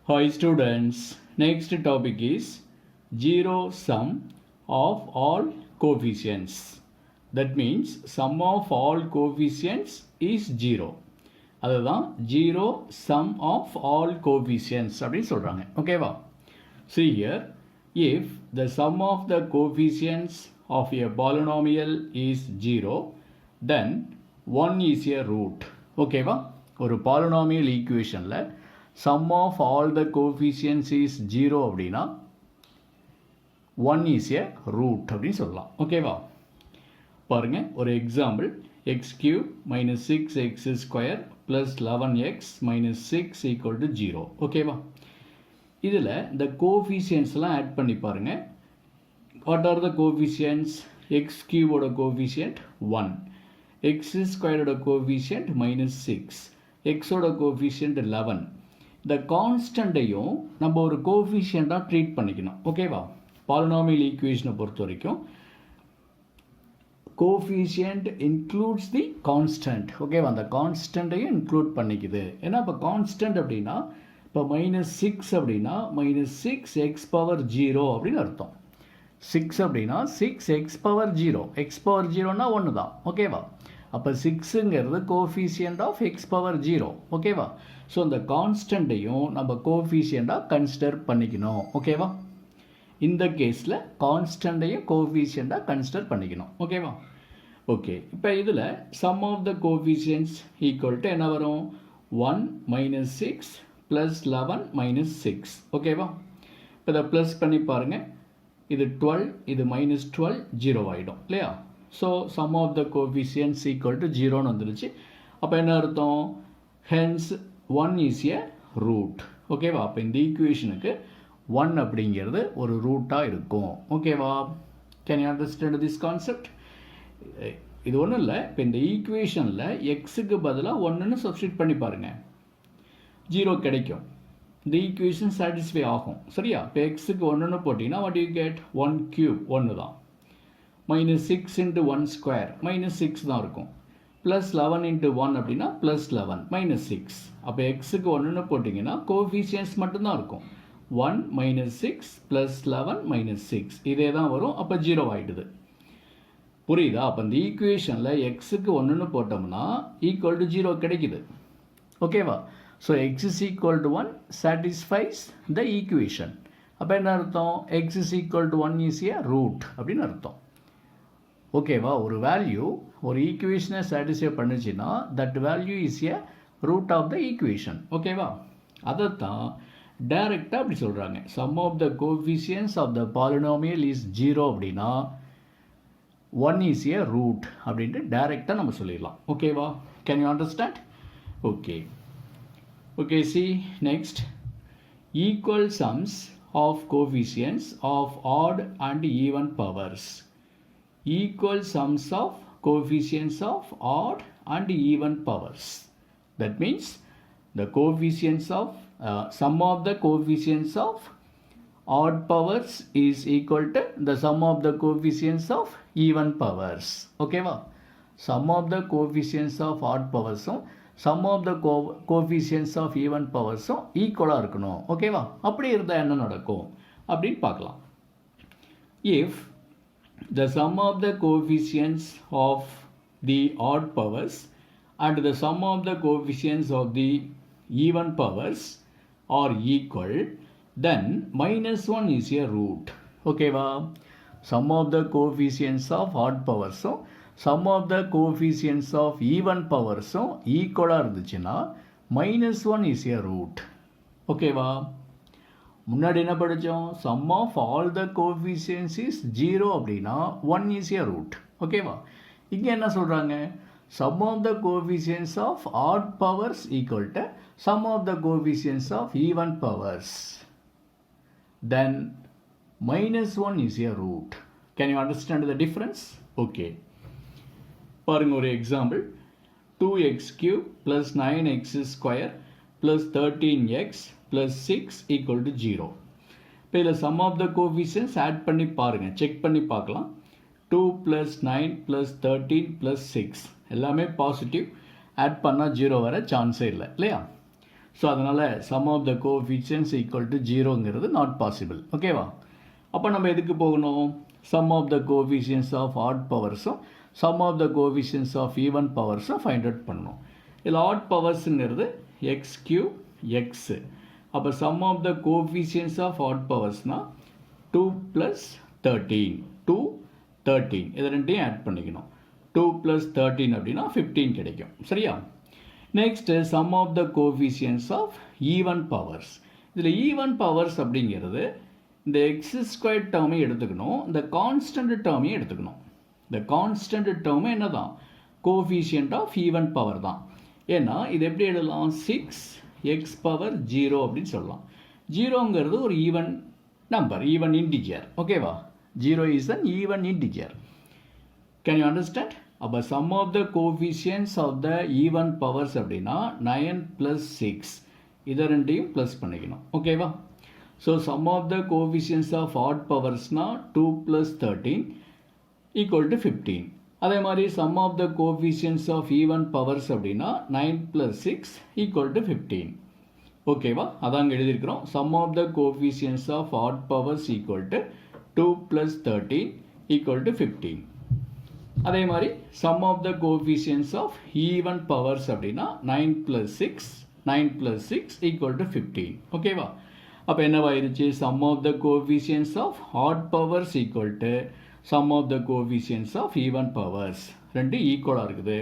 Hi students, next topic is zero sum of all coefficients. That means sum of all coefficients is zero. அதுதான் zero sum of all coefficients அப்படின்னு சொல்றாங்க. ஓகேவா? See here, if the sum of the coefficients of a polynomial is zero, then 1 is a root. ஓகேவா? ஒரு polynomial equationல sum of all the coefficients is 0 அப்படின்னா 1 is a root அப்படின்னு சொல்லலாம். ஓகேவா? பாருங்க ஒரு example x cube minus 6x square plus 11x minus 6 equal to 0. ஓகேவா? இதில் இந்த கோஎஃபிஷியன்ட்ஸ்லாம் ஆட் பண்ணி பாருங்க. What are the coefficients? x cube ஓட கோஎஃபிஷியன்ட் 1, x square ஓட கோஎஃபிஷியன்ட் minus 6, x ஓட கோஎஃபிஷியன்ட் 11. இந்த கான்ஸ்டண்ட்டையும் நம்ம ஒரு கோஎஃபிஷியண்டாக ட்ரீட் பண்ணிக்கணும். ஓகேவா? பாலினாமியல் ஈக்குவேஷனை பொறுத்த வரைக்கும் கோஎஃபிஷியன்ட் இன்க்ளூட்ஸ் தி கான்ஸ்டன்ட். ஓகேவா? அந்த கான்ஸ்டண்ட்டையும் இன்க்ளூட் பண்ணிக்குது. ஏன்னா இப்போ கான்ஸ்டன்ட் அப்படின்னா இப்போ -6 அப்படின்னா -6x⁻0 அப்படின்னு அர்த்தம். 6 அப்படின்னா 6x⁻0, x⁻0னா 1 தான். ஓகேவா? அப்போ 6ங்கிறது கோஎஃபிஷியன்ட் ஆஃப் x⁻0. ஓகேவா? ஸோ இந்த கான்ஸ்டண்ட்டையும் நம்ம கோஎஃபிஷியண்டாக கன்சிடர் பண்ணிக்கணும். ஓகேவா? இந்த கேஸில் கான்ஸ்டண்ட்டையும் கோஎஃபிஷியண்டாக கன்சிடர் பண்ணிக்கணும். ஓகேவா? ஓகே, இப்போ இதில் sum of the coefficients equal to என்ன வரும்? 1 - 6 + 11 - 6. ஓகேவா? இப்போ இதை ப்ளஸ் பண்ணி பாருங்கள். இது 12, இது -12, 0 ஆகிடும் இல்லையா? So sum of the coefficients equal to 0ன்னு வந்துருச்சு. அப்போ என்ன அர்த்தம்? Hence 1 is a root. ஓகேவா? அப்போ இந்த ஈக்குவேஷனுக்கு 1 அப்படிங்கிறது ஒரு ரூட்டாக இருக்கும். ஓகேவா? Can you understand this concept? இது ஒன்றும் இல்லை. இப்போ இந்த ஈக்குவேஷனில் எக்ஸுக்கு பதிலாக 1ன்னு சப்ஸ்டியூட் பண்ணி பாருங்கள், 0 கிடைக்கும். இந்த ஈக்குவேஷன் சாட்டிஸ்ஃபை ஆகும். சரியா? இப்போ எக்ஸுக்கு 1ன்னு போட்டிங்கன்னா வாட் யூ கெட்? 1³ 1 தான். -6 × 1² -6 தான் இருக்கும். +11 × 1 அப்படின்னா +11 -6. அப்போ எக்ஸுக்கு 1ன்னு போட்டிங்கன்னா கோஎஃபிஷியன்ட்ஸ் மட்டும்தான் இருக்கும். 1 - 6 +11 - 6 இதே தான் வரும். அப்போ 0 ஆகிடுது. புரியுதா? அப்போ இந்த ஈக்குவேஷனில் எக்ஸுக்கு 1ன்னு போட்டோம்னா ஈக்குவல் டு 0 கிடைக்குது. ஓகேவா? So x is equal to 1 satisfies the equation. அப்போ என்ன அர்த்தம்? X is equal to 1 is a root அப்படின்னு அர்த்தம். ஓகேவா? ஒரு வேல்யூ ஒரு ஈக்குவேஷனை சாட்டிஸ்ஃபை பண்ணுச்சுன்னா that value is a root of the equation. ஓகேவா? அதைத்தான் டைரெக்டாக அப்படி சொல்கிறாங்க. Sum of the coefficients of the polynomial is 0 அப்படின்னா 1 இஸ் ஏ ரூட் அப்படின்ட்டு டைரெக்டாக நம்ம சொல்லிடலாம். ஓகேவா? Can you understand? Okay okay, see next. Equal sums of coefficients of odd and even powers. Equal sums of coefficients of odd and even powers. That means the coefficients of sum of the coefficients of odd powers is equal to the sum of the coefficients of even powers. Okay va? Sum of the coefficients of odd powers sum of the coefficients of even powers equal இருக்கணும். ஓகேவா? அப்படி இருந்தால் என்ன நடக்கும் அப்படின்னு பார்க்கலாம். If the sum of the coefficients of the odd powers and the sum of the coefficients of the even powers are equal, then -1 is a root. Okay va? Sum of the coefficients of odd powers sum of the coefficients of even powers equal இருந்துச்சுன்னா -1 is a root. Okay va? முன்னாடி என்ன படித்தோம்? Sum of all the coefficients is 0 அப்படின்னா 1 is a root. ஓகேவா? இங்கே என்ன சொல்கிறாங்க? Sum of the coefficients of odd powers equal to sum of the coefficients of even powers. Then -1 is a root. Can you understand the difference? Okay, பாருங்கள் ஒரு example. 2x³ + 9x² + 13x + 6 equal to 0. இப்போ இதில் sum of the coefficients add பண்ணி பாருங்கள், check பண்ணி பார்க்கலாம். 2 + 9 + 13 + 6 எல்லாமே positive. Add பண்ணால் 0 வர சான்ஸே இல்லை இல்லையா? ஸோ அதனால் sum of the coefficients equal to ஜீரோங்கிறது நாட் பாசிபிள். ஓகேவா? அப்போ நம்ம எதுக்கு போகணும்? Sum of the coefficients of odd பவர்ஸும் sum of the coefficients of even பவர்ஸும் ஃபைண்ட் அவுட் பண்ணணும். இதில் ஆட் பவர்ஸுங்கிறது எக்ஸ் கியூப் எக்ஸு. அப்போ sum of the coefficients of odd பவர்ஸ்னால் 2 + 13 2 13 இதை ரெண்டையும் ஆட் பண்ணிக்கணும். 2 + 13 அப்படின்னா 15 கிடைக்கும். சரியா? Next sum of the coefficients of even powers. இதில் ஈவன் பவர்ஸ் அப்படிங்கிறது இந்த எக்ஸ் ஸ்கொயர் டேர்மை எடுத்துக்கணும், இந்த கான்ஸ்டன்ட் டேர்மையும் எடுத்துக்கணும். இந்த கான்ஸ்டன்ட் டேர்ம் என்ன தான்? கோஎஃபிஷியன்ட் ஆஃப் ஈவன் பவர் தான். ஏன்னா இது எப்படி எழுதலாம்? 6x⁻0 அப்படின்னு சொல்லலாம். ஜீரோங்கிறது ஒரு ஈவன் நம்பர், ஈவன் இன்டிஜர். ஓகேவா? 0 is an even integer. Can you understand? அப்போ sum of the coefficients of the even powers அப்படின்னா 9 + 6 இதை ரெண்டையும் ப்ளஸ் பண்ணிக்கணும். ஓகேவா? So sum of the coefficients of odd powersனா 2 + 13 equal to 15. அதே மாதிரி sum of the coefficients of even powers அப்படின்னா 9 + 6 equal to 15. ஓகேவா? அதாங்க எழுதியிருக்கிறோம். sum of the coefficients of odd powers equal to 2 + 13 equal to 15. அதே மாதிரி sum of the coefficients of even powers அப்படின்னா 9 + 6 equal to 15. ஓகேவா? அப்போ என்னவாயிருச்சு? sum of the coefficients of odd powers equal to sum of the coefficients of even powers ரெண்டு ஈக்குவலாக இருக்குது.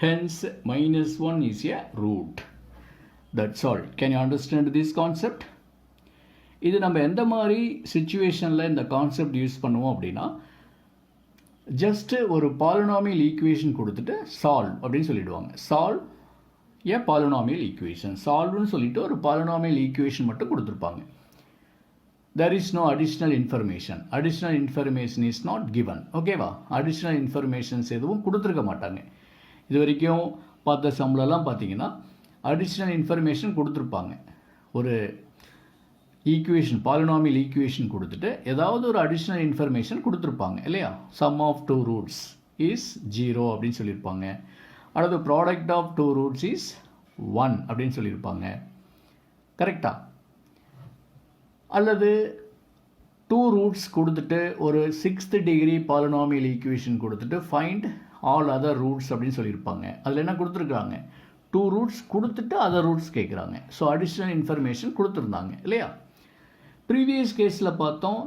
Hence -1 is a root. That's all. Can you understand this concept? இது நம்ம எந்த மாதிரி சிச்சுவேஷனில் இந்த கான்செப்ட் யூஸ் பண்ணுவோம் அப்படின்னா, ஜஸ்ட்டு ஒரு பாலினாமியல் ஈக்குவேஷன் கொடுத்துட்டு சால்வ் அப்படின்னு சொல்லிடுவாங்க. Solve a polynomial equation. சால்வ்னு சொல்லிட்டு ஒரு பாலினாமியல் ஈக்குவேஷன் மட்டும் கொடுத்துருப்பாங்க. there is no additional information. Additional information is not given. ஓகேவா? additional informations எதுவும் கொடுத்துருக்க மாட்டாங்க. இது வரைக்கும் பார்த்த சம்லலாம் பார்த்தீங்கன்னா additional information கொடுத்துருப்பாங்க. ஒரு ஈக்குவேஷன், பாலினாமியல் ஈக்குவேஷன் கொடுத்துட்டு ஏதாவது ஒரு அடிஷ்னல் இன்ஃபர்மேஷன் கொடுத்துருப்பாங்க இல்லையா? சம் ஆஃப் 2 ரூட்ஸ் இஸ் 0 அப்படின்னு சொல்லியிருப்பாங்க. அடுத்து ப்ராடக்ட் ஆஃப் 2 ரூட்ஸ் இஸ் 1 அப்படின்னு சொல்லியிருப்பாங்க. கரெக்டா? அல்லது 2 ரூட்ஸ் கொடுத்துட்டு ஒரு 6th டிகிரி பாலினாமியல் ஈக்குவேஷன் கொடுத்துட்டு ஃபைண்ட் ஆல் அதர் ரூட்ஸ் அப்படின்னு சொல்லியிருப்பாங்க. அதில் என்ன கொடுத்துருக்காங்க? 2 ரூட்ஸ் கொடுத்துட்டு அதர் ரூட்ஸ் கேட்குறாங்க. ஸோ அடிஷ்னல் இன்ஃபர்மேஷன் கொடுத்துருந்தாங்க இல்லையா? ப்ரீவியஸ் கேஸில் பார்த்தோம்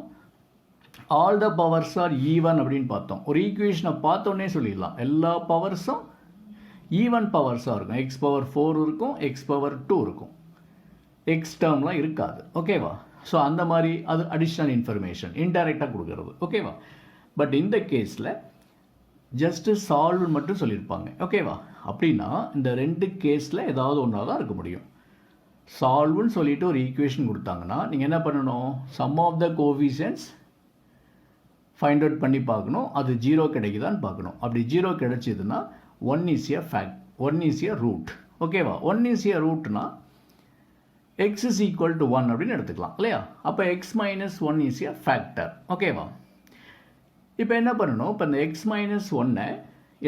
all the powers R even அப்படின்னு பார்த்தோம். ஒரு ஈக்குவேஷனை பார்த்தோன்னே சொல்லிடலாம் எல்லா பவர்ஸும் ஈவன் பவர்ஸாக இருக்கும். x⁴ இருக்கும், x⁴ இருக்கும், எக்ஸ் டேர்ம்லாம் இருக்காது. ஓகேவா? ஸோ அந்த மாதிரி அது அடிஷ்னல் இன்ஃபர்மேஷன் இன்டைரக்டாக கொடுக்கறது. ஓகேவா? பட் இந்த கேஸில் ஜஸ்ட்டு சால்வ் மட்டும் சொல்லியிருப்பாங்க. ஓகேவா? அப்படின்னா இந்த 2 கேஸில் ஏதாவது ஒன்றா தான் இருக்க முடியும். சால்வ்னு சொல்லிட்டு ஒரு ஈக்குவேஷன் கொடுத்தாங்கன்னா நீங்கள் என்ன பண்ணணும்? Sum of the coefficients find out பண்ணி பார்க்கணும். அது 0 கிடைக்குதான்னு பார்க்கணும். அப்படி 0 கிடைச்சிதுன்னா 1 is a fact, 1 is a root. ஓகேவா? 1 is a rootனா x is equal to 1 அப்படின்னு எடுத்துக்கலாம் இல்லையா? அப்போ x - 1 is a factor. ஓகேவா? இப்போ என்ன பண்ணணும்? இப்போ இந்த x - 1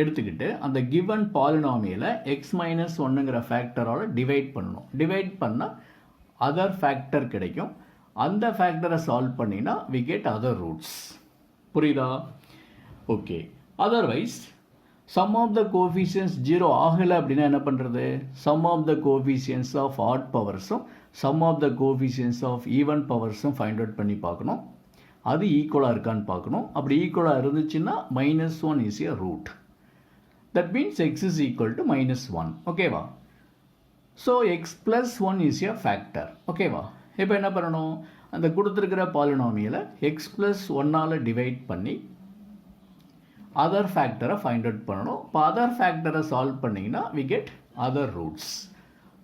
எடுத்துக்கிட்டு அந்த கிவன் பாலினாமியலை x - 1ங்கிற ஃபேக்டரால் டிவைட் பண்ணணும். டிவைட் பண்ணால் அதர் ஃபேக்டர் கிடைக்கும். அந்த ஃபேக்டரை சால்வ் பண்ணினா we get other roots. புரியுதா? Okay. Otherwise sum of the coefficients 0 ஆகலை அப்படின்னா என்ன பண்ணுறது? Sum of the coefficients of odd பவர்ஸும் sum of the coefficients of even பவர்ஸும் ஃபைண்ட் அவுட் பண்ணி பார்க்கணும். அது ஈக்குவலாக இருக்கான்னு பார்க்கணும். அப்படி ஈக்குவலாக இருந்துச்சுன்னா -1 is a root. That means x is equal to -1. ஓகேவா? So x + 1 is a factor. ஓகேவா? இப்போ என்ன பண்ணணும்? அந்த கொடுத்துருக்கிற பாலினாமியலை x + 1ஆல் டிவைட் பண்ணி அதர் ஃபேக்டரை ஃபைண்ட் அவுட் பண்ணணும். இப்போ அதர் ஃபேக்டரை சால்வ் பண்ணிங்கன்னா we get other roots.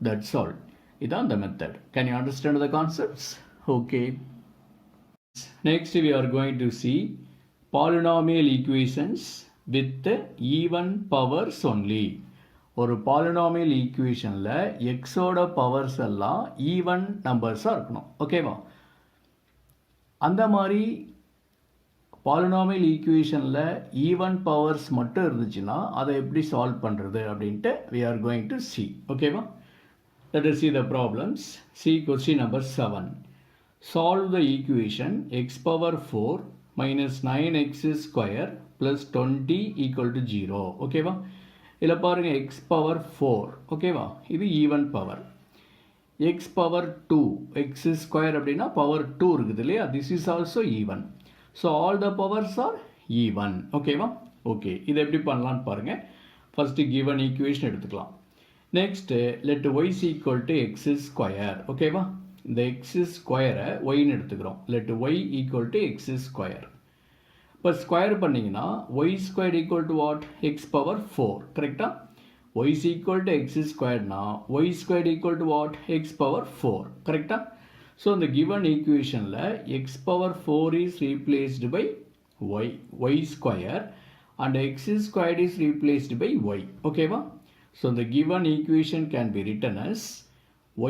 That's all. இதான் the method. Can you understand the concepts? Okay. Next we are going to see polynomial equations with even powers only. ஒரு polynomial ஈக்குவேஷனில் எக்ஸோட powers எல்லாம் even நம்பர்ஸாக இருக்கணும். ஓகேவா? அந்த மாதிரி பாலினாமியல் ஈக்குவேஷனில் ஈவன் பவர்ஸ் மட்டும் இருந்துச்சுன்னா அதை எப்படி சால்வ் பண்ணுறது அப்படின்ட்டு we are going to see. ஓகேவா? Let us see the problems. See question number 7. Solve the equation x power 4 minus 9x square plus 20 equal to 0. Okay va? இதில் பாருங்க x power 4. Okay va? இது even power. x power 2 x square அப்படின்னா power 2 இருக்குது இல்லையா? This is also even. So all the powers are even. Okay va? Okay. இது எப்படி பண்ணலாம்னு பாருங்க. First given equation எடுத்துக்கலாம். Next let y is equal to x square. Okay va? இந்த x square y ன்னு எடுத்துக்கிறோம். Let y equal to x square. இப்போ square பண்ணிங்கன்னா y squared equal to what? x power 4. கரெக்டா? y is equal to x squared னா y squared equal to what? x power 4. கரெக்டா? So இந்த given equationல x power 4 is replaced by y square and x squared is replaced by y. Okay va? So the given equation can be written as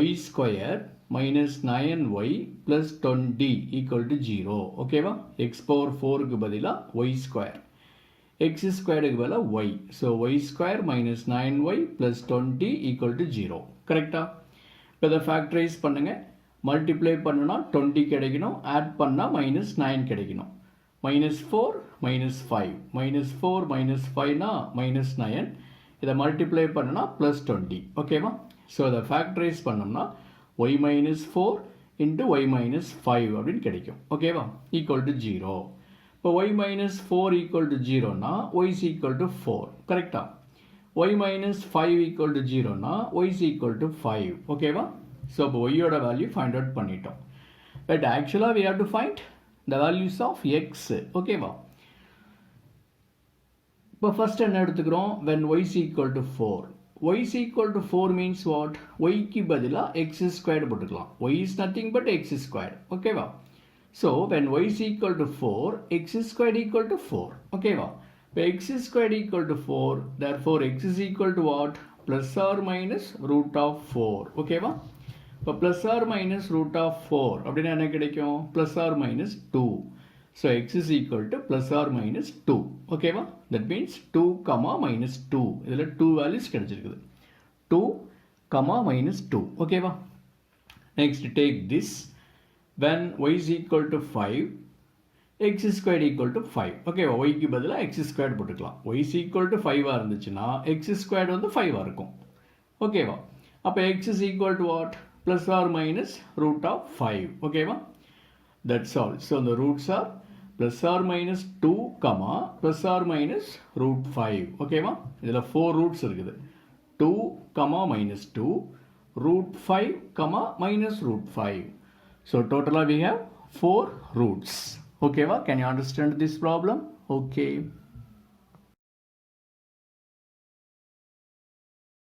y square minus 9y plus 20 equal to 0. Okay va? X power 4 க்கு பதிலா y square. X squared க்கு பதிலா y. So y square minus 9y plus 20 equal to 0. கரெக்டா? இப்போ இதை factorise பண்ணுங்க. Multiply பண்ணுனா 20 கிடைக்கணும். ஆட் பண்ணா minus 9 கிடைக்கணும். minus 4 minus 5. minus 4 minus 5 னா minus 9. இதை மல்டிப்ளை பண்ணுனா plus 20. ஓகேவா? ஸோ அதை ஃபேக்டரைஸ் பண்ணோம்னா y minus 4 into y minus 5 அப்படின்னு கிடைக்கும். ஓகேவா? Equal to 0. இப்போ y minus 4 ஈக்குவல் டு 0னா y is equal to 4. கரெக்டா? y minus 5 ஈக்குவல் டு 0னா y is equal to 5. ஓகேவா? ஸோ இப்போ y-யோட வேல்யூ ஃபைண்ட் அவுட் பண்ணிட்டோம். பட் ஆக்சுவலாக we have to find the values of x. ஓகேவா? இப்போ ஃபர்ஸ்ட் என்ன எடுத்துக்கிறோம்? when y is equal to 4. y is equal to 4 means what? y க்கு பதிலா x squared போட்டுக்கலாம். y is nothing but x squared. ஓகேவா? So when y is equal to 4, x squared equal to 4. ஓகேவா? இப்போ x squared equal to 4, therefore x is equal to what? Plus or minus root of 4. ஓகேவா? இப்போ plus or minus root of 4 அப்படின்னா என்ன கிடைக்கும்? Plus or minus 2. So x is equal to plus or minus 2. ஓகேவா? That means 2, minus 2. இதில் 2 values கிடைச்சிருக்குது. 2, minus 2. ஓகேவா? Next take this. When y is equal to 5, x squared equal to 5. ஓகேவா? y க்கு பதிலா x squared போட்டுக்கலாம். y is equal to 5 இருந்துச்சுன்னா x squared வந்து 5 இருக்கும். ஓகேவா? அப்போ x is equal to what? Plus or minus root of 5. ஓகேவா? That's all. So the roots are plus or minus 2, plus or minus root 5. ஓகேவா? இதில் 4 roots இருக்குது. 2, minus 2, root 5, minus root 5. So totally we have 4 roots. ஓகேவா? Can you understand this problem? Okay.